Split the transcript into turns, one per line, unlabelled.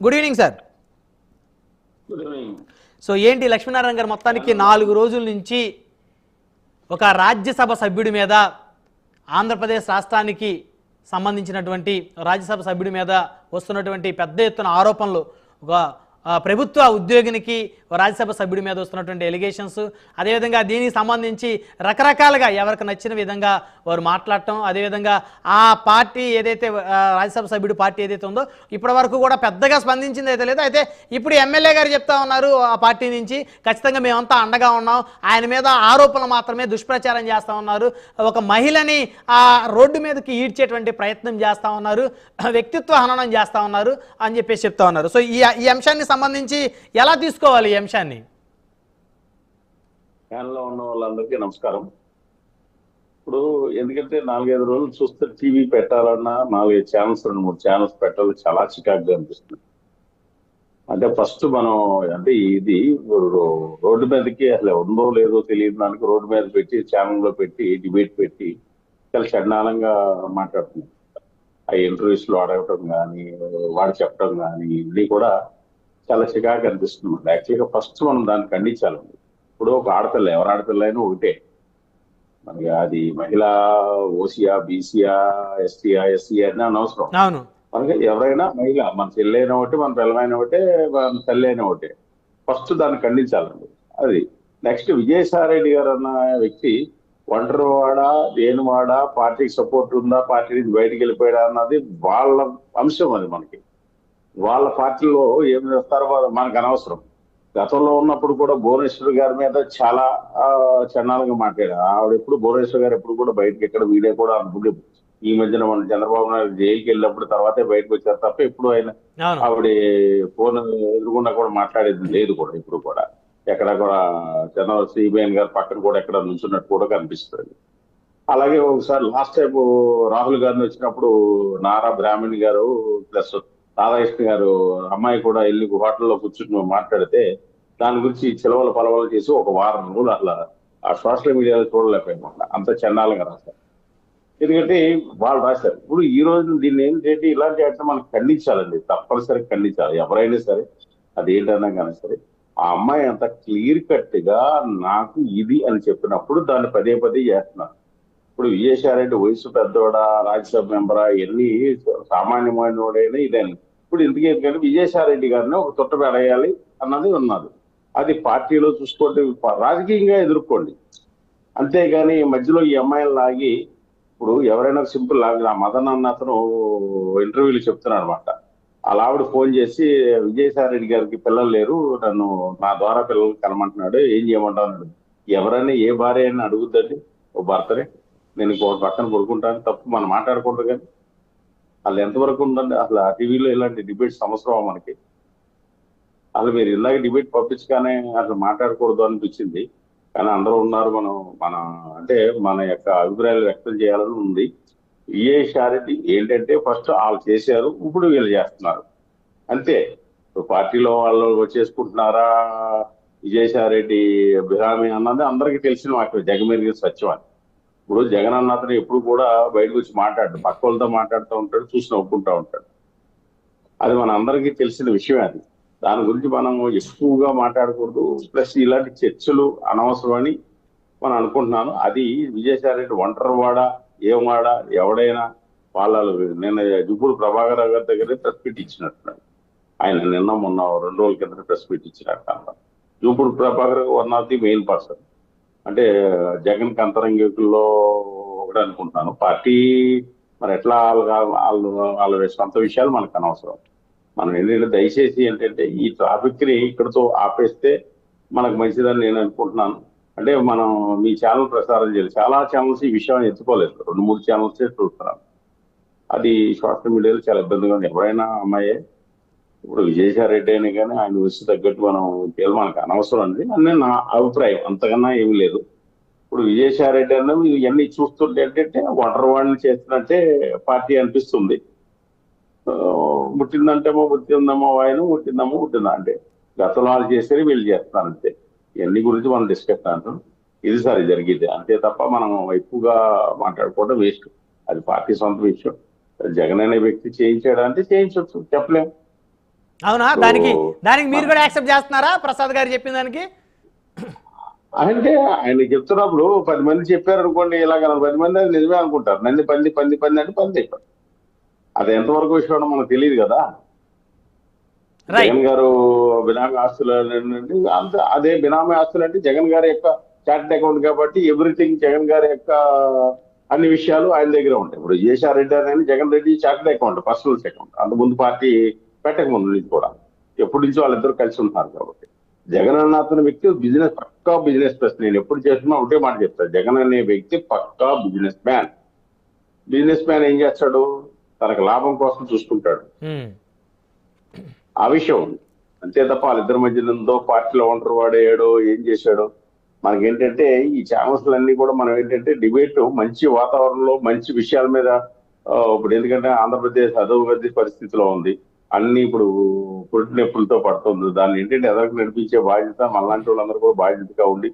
Good evening sir. So ఏంటి లక్ష్మీనారాయణ గారు, మొత్తానికి 4 రోజుల నుంచి ఒక రాజ్యసభ సభ్యుడి మీద, ఆంధ్రప్రదేశ్ రాష్ట్రానికి సంబంధించినటువంటి రాజ్యసభ సభ్యుడి మీద వస్తున్నటువంటి పెద్ద ఎత్తున ఆరోపణలు, ఒక ప్రభుత్వ ఉద్యోగినికి రాజ్యసభ సభ్యుడి మీద వస్తున్నటువంటి ఎలిగేషన్స్, అదేవిధంగా దీనికి సంబంధించి రకరకాలుగా ఎవరికి నచ్చిన విధంగా వారు మాట్లాడటం, అదేవిధంగా ఆ పార్టీ ఏదైతే రాజ్యసభ సభ్యుడి పార్టీ ఏదైతే ఉందో ఇప్పటి వరకు కూడా పెద్దగా స్పందించింది అయితే లేదు. అయితే ఇప్పుడు ఎమ్మెల్యే గారు చెప్తా ఉన్నారు ఆ పార్టీ నుంచి, ఖచ్చితంగా మేమంతా అండగా ఉన్నాం, ఆయన మీద ఆరోపణలు మాత్రమే దుష్ప్రచారం చేస్తూ ఉన్నారు, ఒక మహిళని ఆ రోడ్డు మీదకి ఈడ్చేటువంటి ప్రయత్నం చేస్తూ ఉన్నారు, వ్యక్తిత్వ హననం చేస్తూ ఉన్నారు అని చెప్పేసి చెప్తా ఉన్నారు. సో ఈ అంశాన్ని సంబంధించి ఎలా తీసుకోవాలి ఈ అంశాన్ని?
ఫ్యాన్లో ఉన్న వాళ్ళందరికీ నమస్కారం. ఇప్పుడు ఎందుకంటే 4-5 రోజులు చూస్తే టీవీ పెట్టాలన్నా 4-5 ఛానల్స్, 2-3 ఛానల్స్ పెట్టాలి, చాలా చికాకుగా అనిపిస్తుంది. అంటే ఫస్ట్ మనం అంటే ఇది రోడ్డు మీదకి అసలు ఉందో లేదో తెలియదు దానికి రోడ్డు మీద పెట్టి ఛానల్లో పెట్టి డిబేట్ పెట్టి చాలా చండాలంగా మాట్లాడుతున్నాం. ఆ ఇంటర్వ్యూస్ లో అడగటం కానీ వాడు చెప్పడం కానీ ఇది కూడా చాలా చికాకు అనిపిస్తుంది. యాక్చువల్గా ఫస్ట్ మనం దాన్ని ఖండించాలండి. ఇప్పుడు ఒక ఆడపిల్ల, ఎవరు ఆడపిల్ల అయినా ఒకటే, మనకి అది మహిళా, ఓసీయా, బీసీయా, ఎస్టీయా, ఎస్సీ అని అనవసరం. మనకి ఎవరైనా మహిళ, మన చెల్లి అయినా ఒకటి, మన పిల్లమైన ఒకటే, మన తల్లి అయినా ఒకటే. ఫస్ట్ దాన్ని ఖండించాలండి. అది నెక్స్ట్ విజయసాయిరెడ్డి గారు అన్న వ్యక్తి ఒంటరి వాడా, దేనివాడా, పార్టీకి సపోర్ట్ ఉందా, పార్టీ నుంచి బయటికి వెళ్ళిపోయాడా అన్నది వాళ్ళ అంశం. అది మనకి వాళ్ళ పార్టీలో ఏం చేస్తారో మనకు అనవసరం. గతంలో ఉన్నప్పుడు కూడా భువనేశ్వర్ గారి మీద చాలా చండాలంగా మాట్లాడారు. ఆవిడ ఎప్పుడు, భువనేశ్వర్ గారు ఎప్పుడు కూడా బయటకి ఎక్కడ వీడియో కూడా అనుకుంటే, ఈ మధ్యన మన చంద్రబాబు నాయుడు జైలుకి వెళ్ళినప్పుడు తర్వాతే బయటకు వచ్చారు తప్ప ఎప్పుడు ఆయన ఆవిడ ఫోన్ ఎదురుకుండా కూడా మాట్లాడేది లేదు కూడా. ఇప్పుడు కూడా ఎక్కడ కూడా చంద్రబాబు సిబిఎన్ గారు పక్కన కూడా ఎక్కడ నుంచున్నట్టు కూడా కనిపిస్తుంది. అలాగే ఒకసారి లాస్ట్ టైం రాహుల్ గాంధీ వచ్చినప్పుడు నారా బ్రాహ్మణి గారు ప్లస్ రాధాకృష్ణ గారు అమ్మాయి కూడా వెళ్ళి హోటల్లో కూర్చుని మాట్లాడితే దాని గురించి చిలవల పలవలు చేసి ఒక వారం రోజులు అట్లా ఆ సోషల్ మీడియాలో చూడలేకపోయినా అంత చండాలంగా రాశారు. ఎందుకంటే వాళ్ళు రాశారు. ఇప్పుడు ఈ రోజు దీన్ని ఏంటంటే ఇలాంటి అంటే మనకు ఖండించాలండి, తప్పనిసరిగా ఖండించాలి. ఎవరైనా సరే అదేంటన్నా కానీ సరే, ఆ అమ్మాయి అంత క్లియర్ కట్ గా నాకు ఇది అని చెప్పినప్పుడు దాన్ని పదే పదే చేస్తున్నారు. ఇప్పుడు విజయసాయిరెడ్డి వయసు పెద్దవాడా, రాజ్యసభ మెంబరా, ఎన్ని సామాన్యమైన వాడైనా ఇదేనా. ఇప్పుడు ఎందుకంటే విజయసాయిరెడ్డి గారిని ఒక తొట్టబెడేయాలి అన్నది ఉన్నది. అది పార్టీలో చూసుకోండి, రాజకీయంగా ఎదుర్కోండి. అంతేగాని మధ్యలో ఈ అమ్మాయిలు లాగి, ఇప్పుడు ఎవరైనా సింపుల్ లాగి, ఆ మదన్ అన్న అతను ఇంటర్వ్యూలు చెప్తున్నాడు అనమాట. అలా ఆవిడ ఫోన్ చేసి విజయసాయిరెడ్డి గారికి పిల్లలు లేరు, నన్ను నా ద్వారా పిల్లలు కనమంటున్నాడు, ఏం చేయమంటాడు. ఎవరైనా ఏ భార్య అయినా అడుగుద్దండి ఓ భర్తనే, నేను ఇంకొక పక్కన పడుకుంటాను, తప్పు మనం మాట్లాడకూడదు. కానీ అసలు ఎంతవరకు ఉందండి అసలు ఆ టీవీలో ఇలాంటి డిబేట్స్ అవసరమా మనకి? అసలు మీరు ఇందాక డిబేట్ పంపించగానే అసలు మాట్లాడకూడదు అనిపించింది. కానీ అందరూ ఉన్నారు, మన అంటే మన యొక్క అభిప్రాయాలు వ్యక్తం చేయాలని ఉంది. విజయసాయిరెడ్డి ఏంటంటే ఫస్ట్ వాళ్ళు చేశారు, ఇప్పుడు వీళ్ళు చేస్తున్నారు అంతే. పార్టీలో వాళ్ళు వచ్చేసుకుంటున్నారా, విజయసాయిరెడ్డి బిరామీ అన్నది అందరికీ తెలిసిన మాట, జగమెరిగిన సత్యం అని. ఇప్పుడు జగన్ అన్న అతను ఎప్పుడు కూడా బయటకు వచ్చి మాట్లాడు, పక్క వాళ్ళతో మాట్లాడుతూ ఉంటాడు, చూసి నవ్వుకుంటూ ఉంటాడు. అది మన అందరికీ తెలిసిన విషయం. అది దాని గురించి మనం ఎక్కువగా మాట్లాడకూడదు. ప్లస్ ఇలాంటి చర్చలు అనవసరమని మనం అనుకుంటున్నాను. అది విజయసాయిరెడ్డి ఒంటరి వాడా, ఏం వాడా, ఎవడైనా వాళ్ళు నిన్న జుబ్బుడు ప్రభాకర్ గారి దగ్గర ప్రెస్ మీట్ ఇచ్చినట్టున్నాడు. ఆయన నిన్న మొన్న 2 రోజుల కింద ప్రెస్ మీట్ ఇచ్చినట్టు. జుబ్బుడు Prabhakar 1 of the main person, అంటే జగన్ అంతరంగికుల్లో ఒకటి అనుకుంటున్నాను. పార్టీ మరి ఎట్లా వాళ్ళ సొంత విషయాలు మనకు అనవసరం. మనం ఏంటంటే దయచేసి ఏంటంటే ఈ ట్రాఫిక్ ని ఇక్కడతో ఆపేస్తే మనకు మంచిదని నేను అనుకుంటున్నాను. అంటే మనం మీ ఛానల్ ప్రసారం చేయాలి. చాలా ఛానల్స్ ఈ విషయాన్ని ఎత్తుకోలేదు, 2-3 ఛానల్స్ చూస్తున్నాను. అది సోషల్ మీడియాలో చాలా ఇబ్బందిగా ఉంది. ఎవరైనా అమ్మాయే, ఇప్పుడు విజయసాయిరెడ్డి అయినా కానీ ఆయన వయసు తగ్గట్టు మనం చేయాలి, మనకు అనవసరం అండి అని నా అభిప్రాయం, అంతకన్నా ఏమి లేదు. ఇప్పుడు విజయసాయిరెడ్డి అన్న ఇవన్నీ చూస్తుంటే ఏంటంటే ఒంటరి వాడిని చేస్తున్నట్టే పార్టీ అనిపిస్తుంది. ముట్టిందంటేమో ముట్టిందమ్మో ఆయన, ముట్టిందమ్మో ముట్టిందా అంటే గతంలో వాళ్ళు చేసేది వీళ్ళు చేస్తున్నారు అంతే. ఇవన్నీ గురించి మనం డిస్కస్ అంటాం. ఇది సరే జరిగింది అంతే తప్ప మనం ఎక్కువగా మాట్లాడుకోవడం వేస్ట్. అది పార్టీ సొంత విషయం. జగన్ అనే వ్యక్తి చేయించాడంటే చేయించవచ్చు, చెప్పలేము.
అవునా? దానికి దానికి మీరు కూడా యాక్సెప్ట్ చేస్తున్నారా ప్రసాద్ గారు చెప్పిన దానికి?
అంటే ఆయన చెప్తున్నప్పుడు 10 మంది చెప్పారు అనుకోండి, ఇలాగ 10 మంది అది నిజమే అనుకుంటారు. నంది పంది పంది పంది అంటే పంది అయిపోతుంది. అది ఎంతవరకు విషయం మనకు తెలియదు కదా.
రైట్.
జగన్ గారు బినామీ ఆస్తులు ఏంటంటే అదే బినామీ ఆస్తులు అంటే జగన్ గారి యొక్క చార్టెడ్ అకౌంట్ కాబట్టి ఎవ్రీథింగ్ జగన్ గారి యొక్క అన్ని విషయాలు ఆయన దగ్గర ఉంటాయి. ఇప్పుడు జేషార్ రెడ్డి అని Jagan Reddy chartered account, personal account. అంత ముందు పార్టీ పెట్టక ముందు నుంచి కూడా ఎప్పటి నుంచో వాళ్ళిద్దరు కలిసి ఉంటున్నారు కాబట్టి. జగన్ అన్న అతని వ్యక్తి పక్కా బిజినెస్ పర్సన్. నేను ఎప్పుడు చేస్తున్నా ఒకటే మాట చెప్తాను, జగన్ అనే వ్యక్తి పక్కా బిజినెస్ మ్యాన్. బిజినెస్ మ్యాన్ ఏం చేస్తాడు, తనకు లాభం కోసం చూసుకుంటాడు. ఆ విషయం ఉంది అంతే తప్ప వాళ్ళిద్దరి మధ్య ఉందో పార్టీలో ఒంటరి వాడేయడో ఏం చేశాడో మనకేంటంటే ఈ ఛానల్స్ అన్ని కూడా మనం ఏంటంటే డిబేట్ మంచి వాతావరణంలో మంచి విషయాల మీద ఇప్పుడు ఎందుకంటే ఆంధ్రప్రదేశ్ అధోగతి పరిస్థితిలో ఉంది. అన్ని ఇప్పుడు పురిటి నొప్పులతో పడుతుంది. దాన్ని ఏంటంటే ఎదరికి నడిపించే బాధ్యత మనలాంటి వాళ్ళందరూ కూడా బాధ్యతగా ఉండి